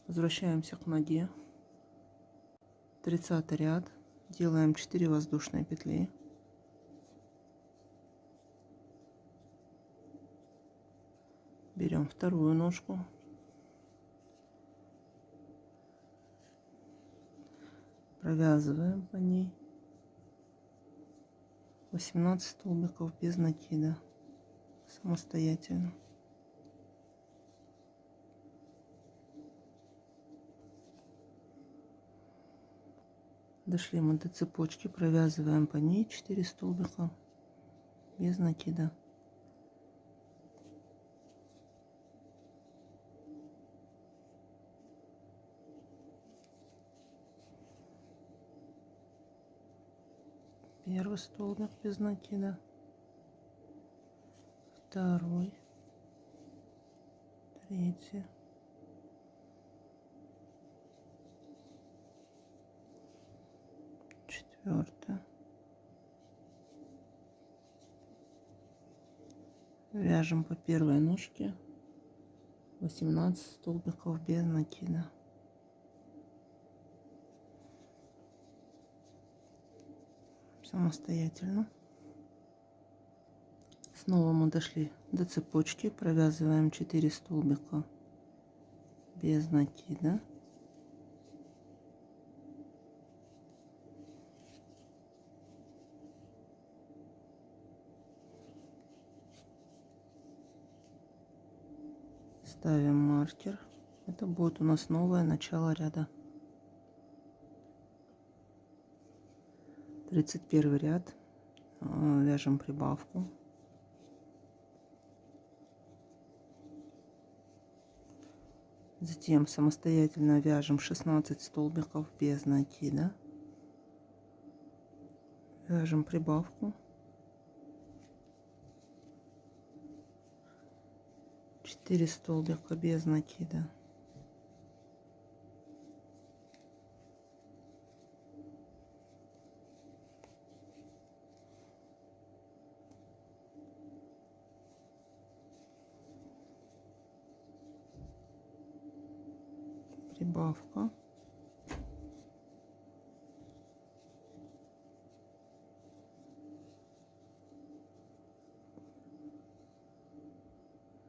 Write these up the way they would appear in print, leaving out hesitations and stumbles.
Возвращаемся к ноге. 30 ряд. Делаем 4 воздушные петли. Берем вторую ножку. Провязываем по ней 18 столбиков без накида самостоятельно. Дошли мы до цепочки, провязываем по ней 4 столбика без накида. Первый столбик без накида, второй, третий, четвертый. Вяжем по первой ножке 18 столбиков без накида. Самостоятельно. Снова мы дошли до цепочки, провязываем 4 столбика без накида. Ставим маркер. Это будет у нас новое начало ряда. 31 ряд. Вяжем прибавку. Затем самостоятельно вяжем 16 столбиков без накида. Вяжем прибавку. 4 столбика без накида. Прибавка.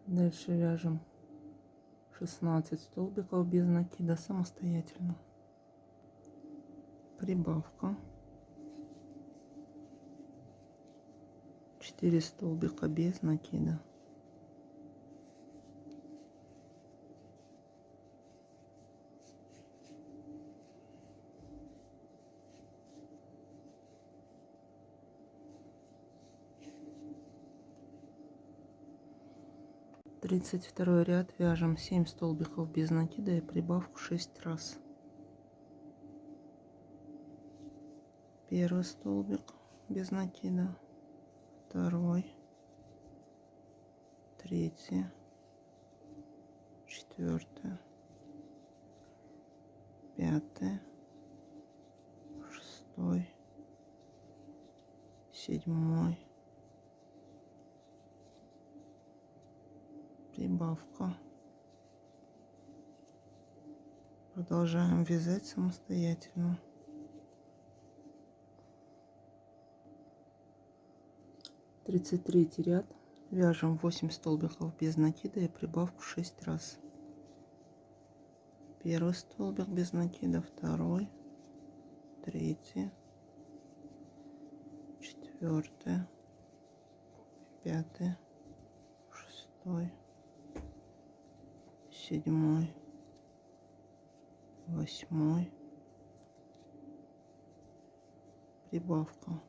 Дальше вяжем 16 столбиков без накида самостоятельно. Прибавка. 4 столбика без накида. Тридцать второй ряд. Вяжем 7 столбиков без накида и прибавку 6 раз. Первый столбик без накида, второй, третий, четвертый, пятый, шестой, седьмой. Прибавка. Продолжаем вязать самостоятельно. 33 ряд. Вяжем 8 столбиков без накида и прибавку 6 раз. Первый столбик без накида, второй, третий, четвертый, пятый, шестой, седьмой, восьмой. Прибавка.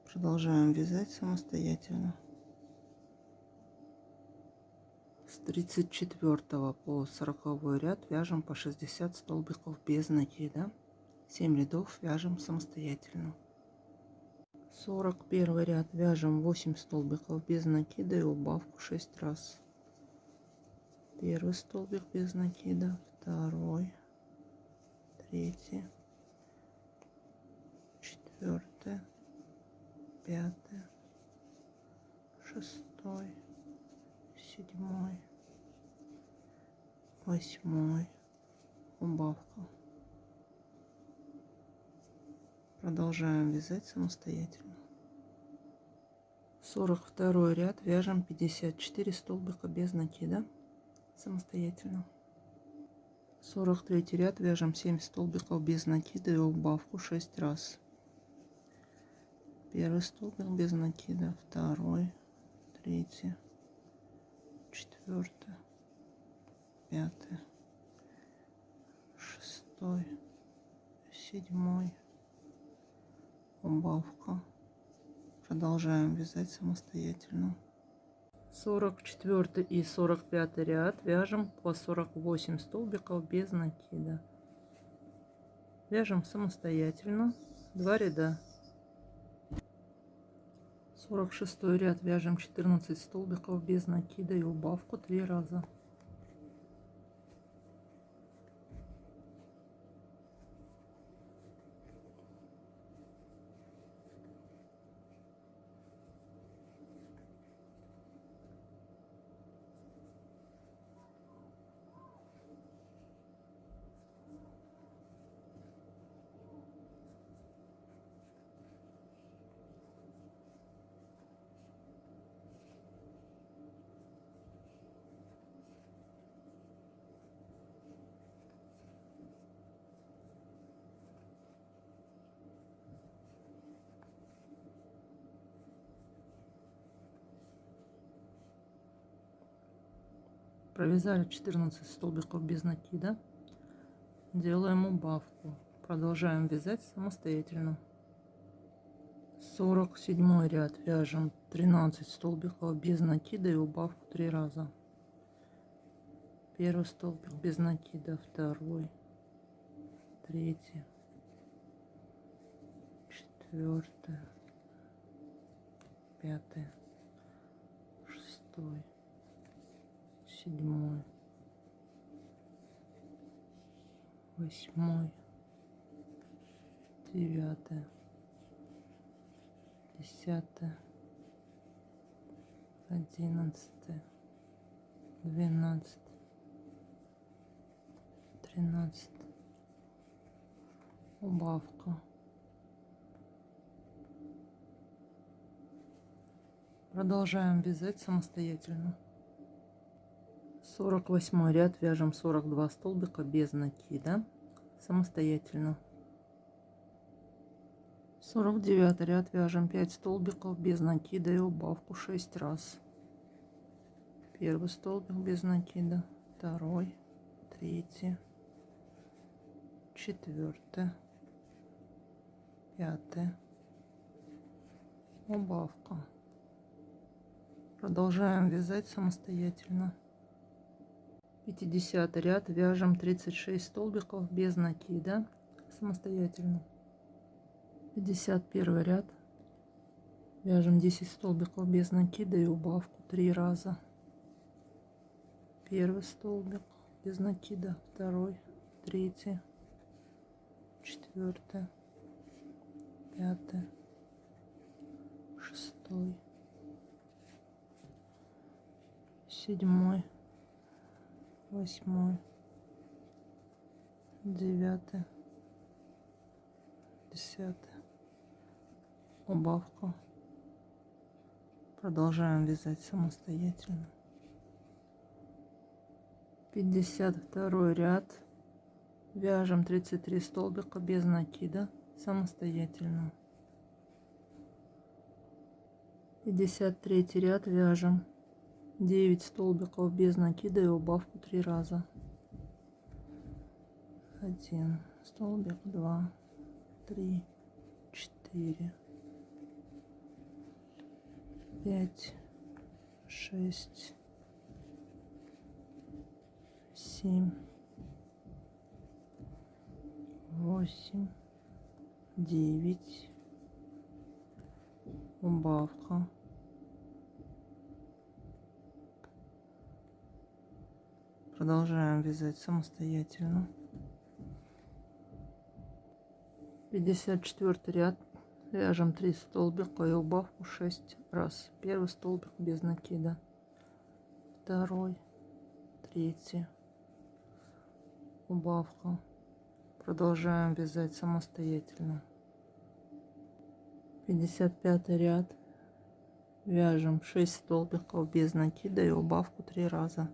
Продолжаем вязать самостоятельно. С 34 по 40 ряд вяжем по 60 столбиков без накида. 7 рядов вяжем самостоятельно. 41 ряд. Вяжем 8 столбиков без накида и убавку 6 раз. Первый столбик без накида, второй, третий, четвертый, пятый, шестой, седьмой, 8, убавка. Продолжаем вязать самостоятельно. 42 ряд, вяжем 54 столбика без накида самостоятельно. 43 ряд, вяжем 7 столбиков без накида и убавку 6 раз. Первый столбик без накида, второй, третий, четвертый, пятый, шестой, седьмой, убавка. Продолжаем вязать самостоятельно. 44 и 45 ряд, вяжем по 48 столбиков без накида. Вяжем самостоятельно 2 ряда. 46 ряд, вяжем 14 столбиков без накида и убавку 3 раза. Провязали 14 столбиков без накида. Делаем убавку. Продолжаем вязать самостоятельно. 47 ряд, вяжем 13 столбиков без накида и убавку 3 раза. Первый столбик без накида, второй, третий, четвертый, пятый, шестой, седьмой, восьмой, девятый, 10, 11, 12, 13, убавка. Продолжаем вязать самостоятельно. 48 ряд, вяжем 42 столбика без накида самостоятельно. 49 ряд, вяжем 5 столбиков без накида и убавку 6 раз. Первый столбик без накида, второй, третий, четвертый, пятый, убавка. Продолжаем вязать самостоятельно. 50 ряд, вяжем 36 столбиков без накида самостоятельно. 51 ряд, вяжем 10 столбиков без накида и убавку 3 раза. Первый столбик без накида, второй, третий, четвертый, пятый, шестой, седьмой, восьмой, девятый, 10, убавка. Продолжаем вязать самостоятельно. 52 ряд, вяжем 33 столбика без накида самостоятельно. 53 ряд, вяжем 9 столбиков без накида и убавку 3 раза. 1 столбик, 2, 3, 4, 5, 6, 7, 8, 9, убавка. Продолжаем вязать самостоятельно. 54 ряд, вяжем 3 столбика и убавку 6 раз. Первый столбик без накида, второй, третий, убавка. Продолжаем вязать самостоятельно. 55 ряд. Вяжем 6 столбиков без накида и убавку 3 раза.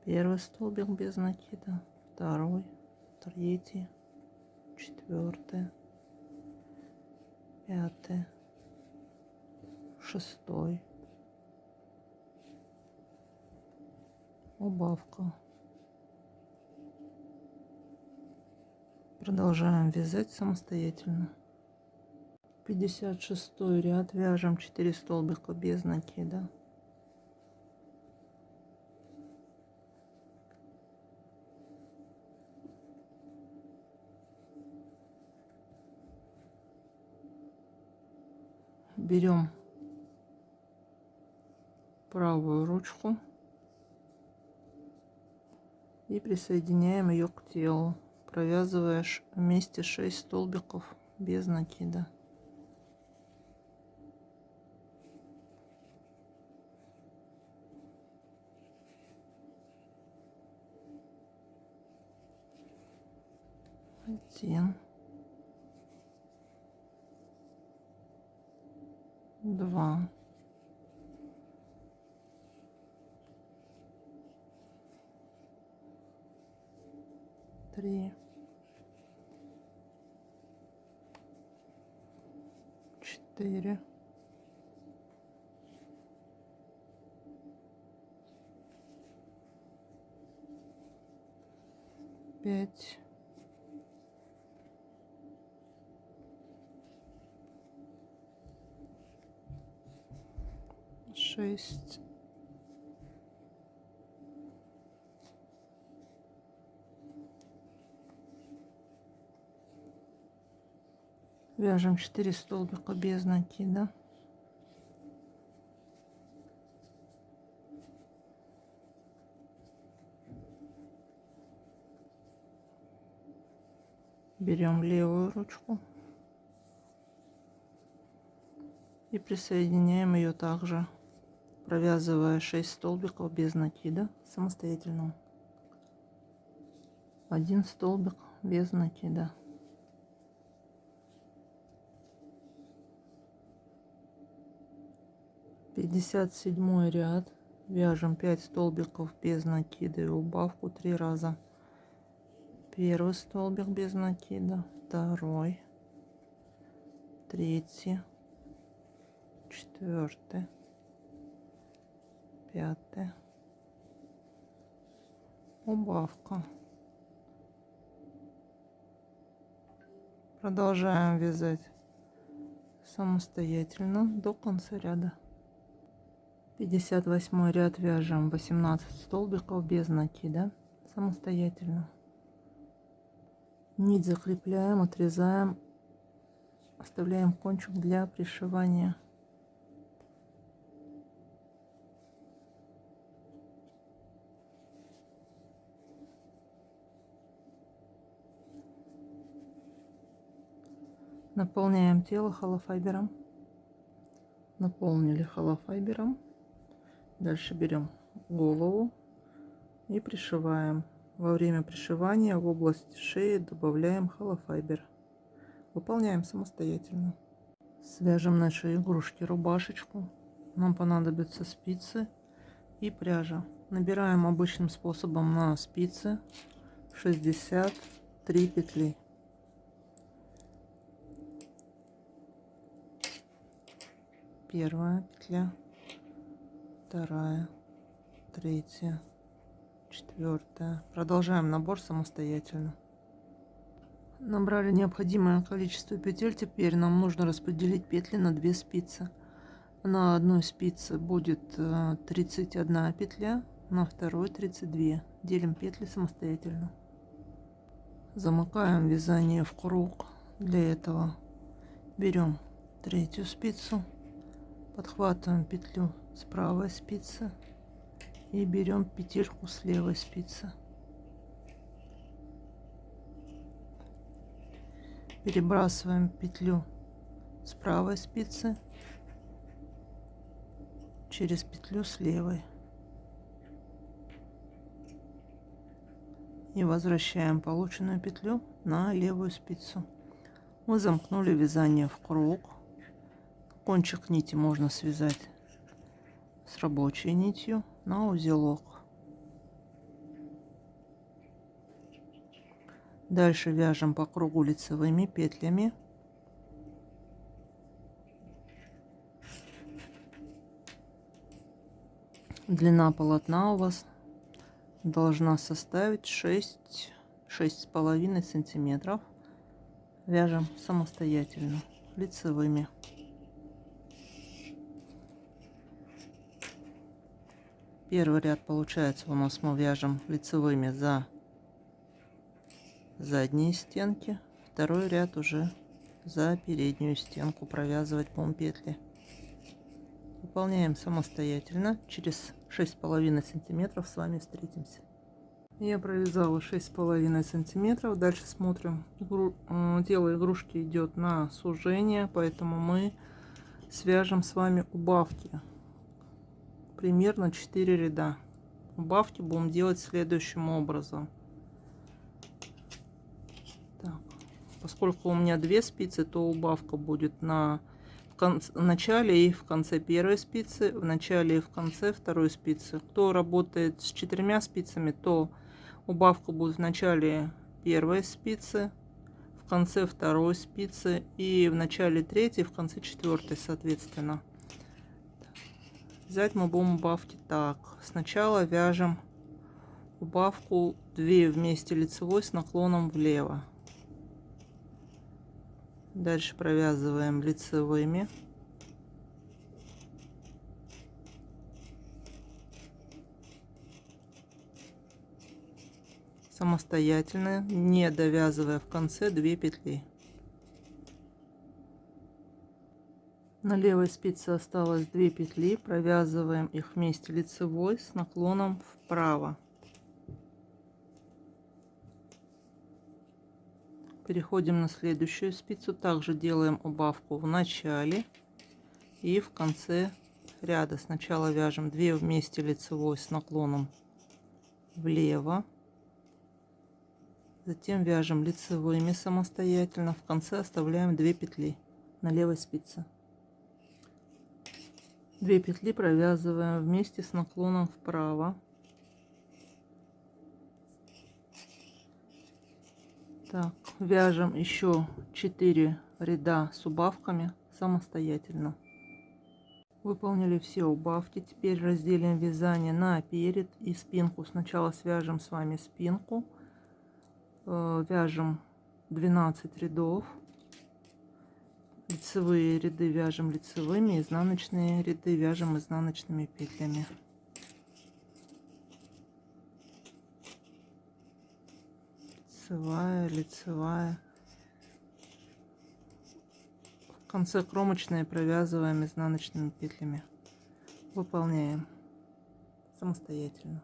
Первый столбик без накида, второй, третий, четвертый, пятый, шестой, убавка. Продолжаем вязать самостоятельно. 56 ряд. Вяжем 4 столбика без накида. Берем правую ручку и присоединяем ее к телу, провязывая вместе 6 столбиков без накида. Один, два, три, четыре, пять, шесть, вяжем 4 столбика без накида. Берем левую ручку и присоединяем ее также, провязывая 6 столбиков без накида самостоятельно. Один столбик без накида. 57 ряд. Вяжем 5 столбиков без накида и убавку 3 раза. Первый столбик без накида, второй, третий, четвертый, пятый, убавка. Продолжаем вязать самостоятельно до конца ряда. 58 ряд. Вяжем 18 столбиков без накида самостоятельно. Нить закрепляем, отрезаем, оставляем кончик для пришивания. Наполняем тело холофайбером. Наполнили холофайбером. Дальше берем голову и пришиваем. Во время пришивания в область шеи добавляем холофайбер. Выполняем самостоятельно. Свяжем наши игрушки рубашечку. Нам понадобятся спицы и пряжа. Набираем обычным способом на спицы 63 петли. Первая петля, вторая, третья, четвертая. Продолжаем набор самостоятельно. Набрали необходимое количество петель. Теперь нам нужно распределить петли на 2 спицы. На одной спице будет 31 петля, на второй 32. Делим петли самостоятельно. Замыкаем вязание в круг. Для этого берем третью спицу, подхватываем петлю с правой спицы и берем петельку с левой спицы. Перебрасываем петлю с правой спицы через петлю с левой И возвращаем полученную петлю на левую спицу. Мы замкнули вязание в круг. Кончик нити можно связать с рабочей нитью на узелок. Дальше вяжем по кругу лицевыми петлями. Длина полотна у вас должна составить 6,5 сантиметров. Вяжем самостоятельно лицевыми. Первый ряд получается у нас, мы вяжем лицевыми за задние стенки, второй ряд уже за переднюю стенку провязывать будем петли. Выполняем самостоятельно. Через 6,5 сантиметров с вами встретимся. Я провязала 6,5 сантиметров. Дальше смотрим. Дело игрушки идет на сужение, поэтому мы свяжем с вами убавки. Примерно 4 ряда. Убавки будем делать следующим образом. Так. Поскольку у меня 2 спицы, то убавка будет в начале и в конце первой спицы, в начале и в конце второй спицы. Кто работает с 4 спицами, то убавка будет в начале первой спицы, в конце второй спицы и в начале третьей, в конце четвертой, соответственно. Взять мы будем убавки так. Сначала вяжем убавку 2 вместе лицевой с наклоном влево. Дальше провязываем лицевыми. Самостоятельно, не довязывая в конце 2 петли. На левой спице осталось 2 петли, провязываем их вместе лицевой с наклоном вправо. Переходим на следующую спицу, также делаем убавку в начале и в конце ряда. Сначала вяжем 2 вместе лицевой с наклоном влево, затем вяжем лицевыми самостоятельно, в конце оставляем 2 петли на левой спице. 2 петли провязываем вместе с наклоном вправо. Так, вяжем еще 4 ряда с убавками самостоятельно. Выполнили все убавки. Теперь разделим вязание на перед и спинку. Сначала свяжем с вами спинку. Вяжем 12 рядов. Лицевые ряды вяжем лицевыми, изнаночные ряды вяжем изнаночными петлями. Лицевая, лицевая. В конце кромочные провязываем изнаночными петлями. Выполняем самостоятельно.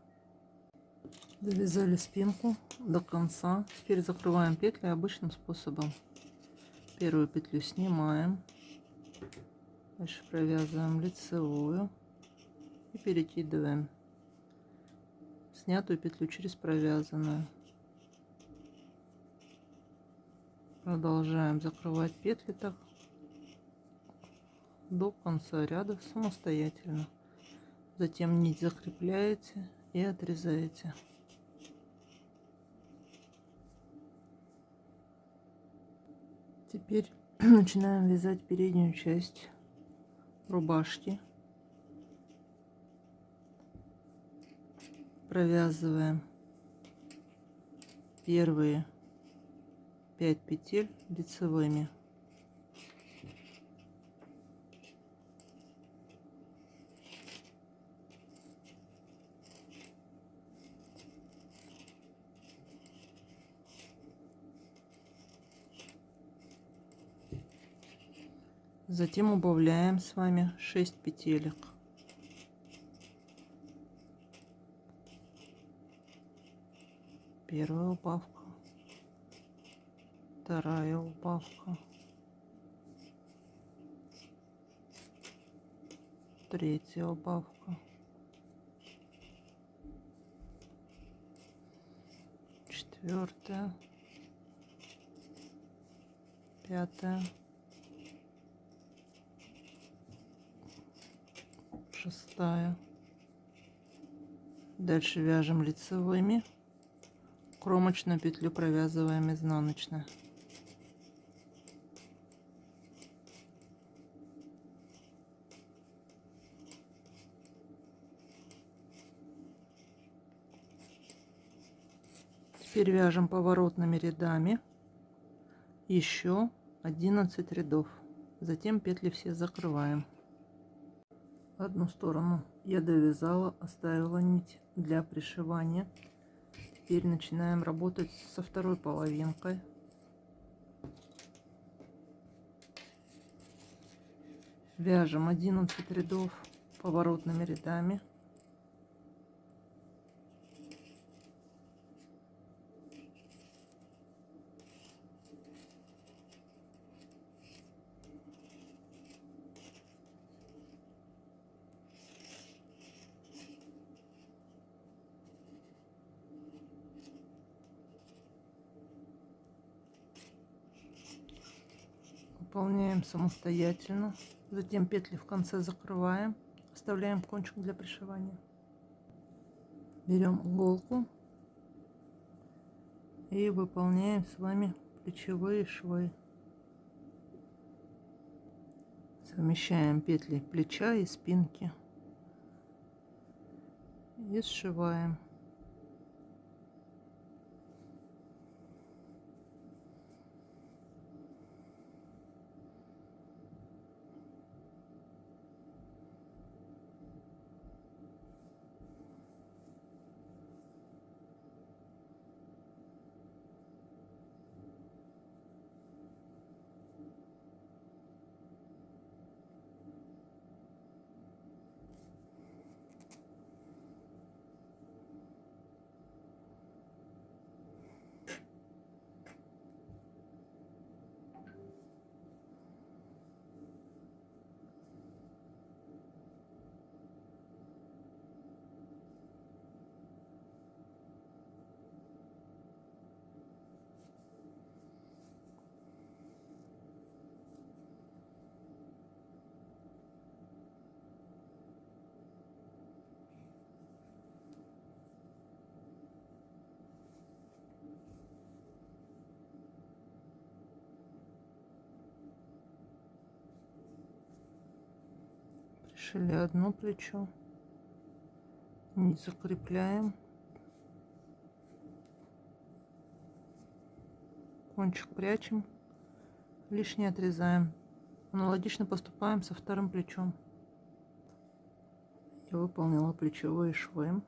Довязали спинку до конца. Теперь закрываем петли обычным способом. Первую петлю снимаем, дальше провязываем лицевую и перекидываем снятую петлю через провязанную. Продолжаем закрывать петли так до конца ряда самостоятельно. Затем нить закрепляете и отрезаете. Теперь начинаем вязать переднюю часть рубашки. Провязываем первые 5 петель лицевыми. Затем убавляем с вами 6 петелек. Первая убавка, вторая убавка, третья убавка, 4, 5, 6. Дальше вяжем лицевыми, кромочную петлю провязываем изнаночной. Теперь вяжем поворотными рядами еще 11 рядов. Затем петли все закрываем. Одну сторону я довязала, оставила нить для пришивания. Теперь начинаем работать со второй половинкой. Вяжем 11 рядов поворотными рядами. Выполняем самостоятельно. Затем петли в конце закрываем. Оставляем кончик для пришивания. Берем иголку и выполняем с вами плечевые швы. Совмещаем петли плеча и спинки. И сшиваем. Пришили одно плечо, нить закрепляем, кончик прячем, лишнее отрезаем. Аналогично поступаем со вторым плечом. Я выполнила плечевые швы.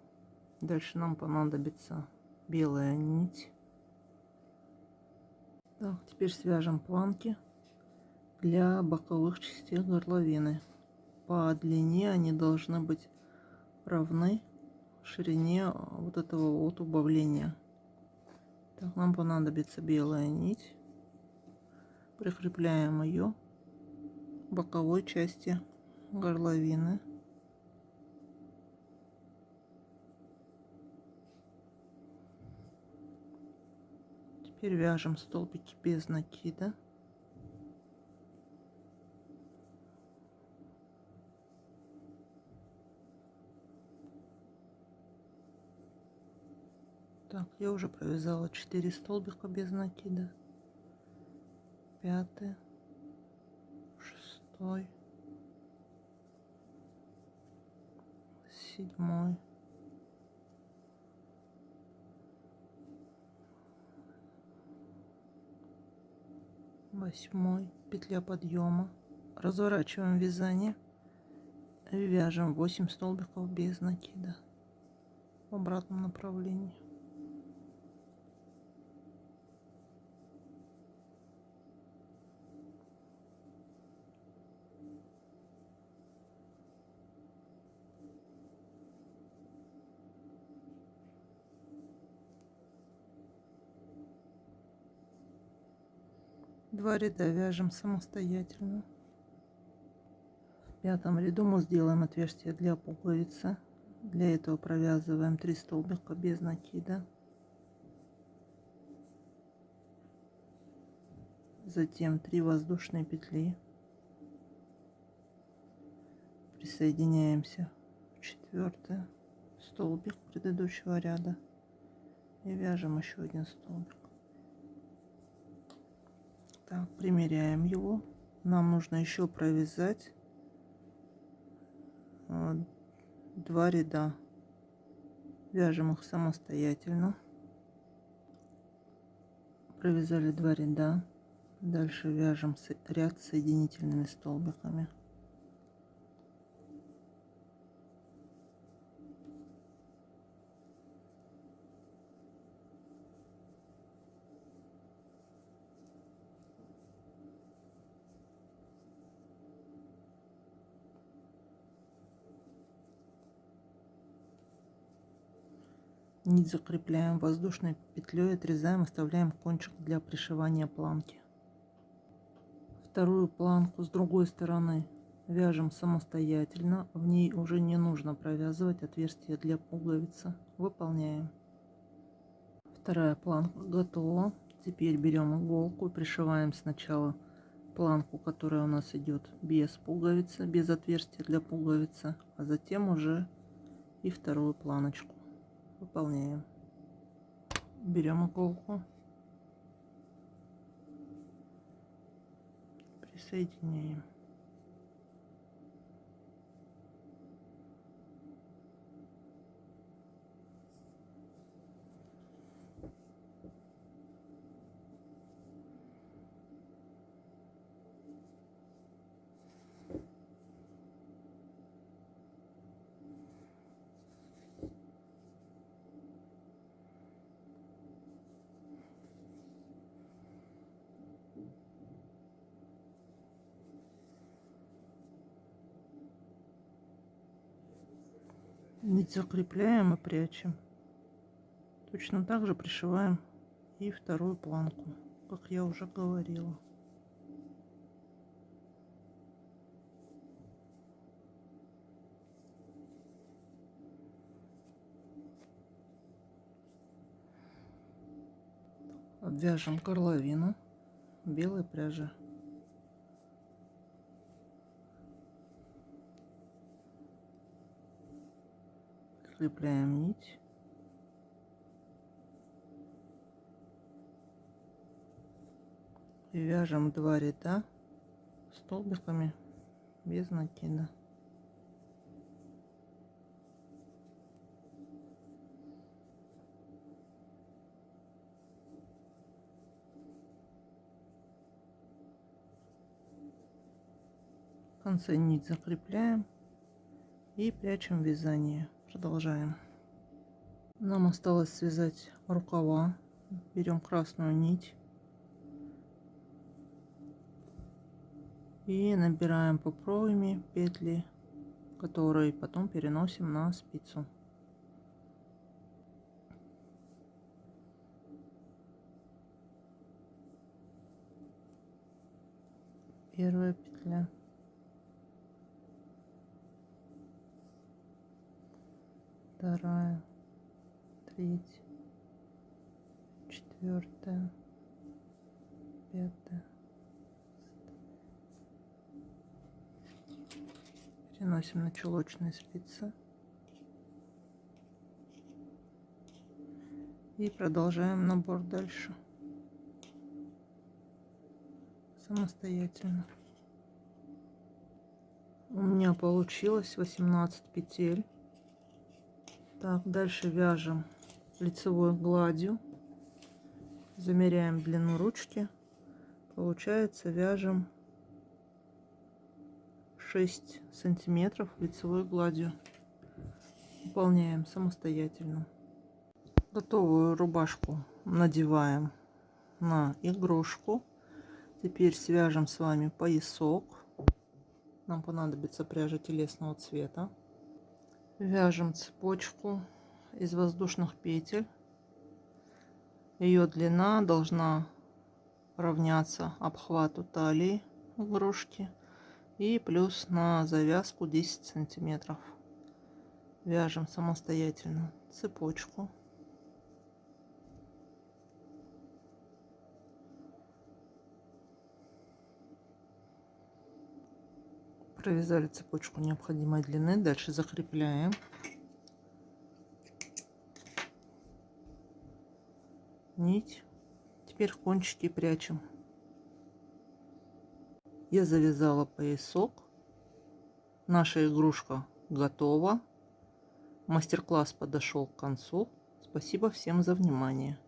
Дальше нам понадобится белая нить. Так, теперь свяжем планки для боковых частей горловины. По длине они должны быть равны ширине вот этого вот убавления. Так, нам понадобится белая нить. Прикрепляем ее к боковой части горловины. Теперь вяжем столбики без накида. Так, я уже провязала 4 столбика без накида. 5, 6, 7, 8, петля подъема. Разворачиваем вязание и вяжем 8 столбиков без накида в обратном направлении. Два ряда вяжем самостоятельно. В пятом ряду мы сделаем отверстие для пуговицы. Для этого провязываем 3 столбика без накида. затем 3 воздушные петли, присоединяемся в 4 столбик предыдущего ряда и вяжем еще один столбик. Так, примеряем его. Нам нужно еще провязать 2 ряда. Вяжем их самостоятельно. Провязали 2 ряда. Дальше вяжем ряд с соединительными столбиками. Нить закрепляем воздушной петлей, отрезаем, оставляем кончик для пришивания планки. Вторую планку с другой стороны вяжем самостоятельно. В ней уже не нужно провязывать отверстие для пуговицы. Выполняем. Вторая планка готова. Теперь берем иголку и пришиваем сначала планку, которая у нас идет без пуговицы, без отверстия для пуговицы, а затем уже и вторую планочку. Выполняем. Берем иголку, присоединяем. Нить закрепляем и прячем. Точно так же пришиваем и вторую планку, как я уже говорила. Обвяжем горловину белой пряжи. Скрепляем нить. И вяжем 2 ряда столбиками без накида. В конце нить закрепляем и прячем вязание. Продолжаем. Нам осталось связать рукава. Берем красную нить и набираем по пройме петли, которые потом переносим на спицу. Первая петля, вторая, третья, четвертая, пятая. Переносим на чулочные спицы и продолжаем набор дальше самостоятельно. У меня получилось 18 петель. Так, дальше вяжем лицевой гладью, замеряем длину ручки, получается вяжем 6 сантиметров лицевой гладью. Выполняем самостоятельно. Готовую рубашку надеваем на игрушку. Теперь свяжем с вами поясок. Нам понадобится пряжа телесного цвета. Вяжем цепочку из воздушных петель. Ее длина должна равняться обхвату талии игрушки и плюс на завязку 10 сантиметров. Вяжем самостоятельно цепочку. Провязали цепочку необходимой длины. Дальше закрепляем. Нить. Теперь кончики прячем. Я завязала поясок. Наша игрушка готова. Мастер-класс подошел к концу. Спасибо всем за внимание.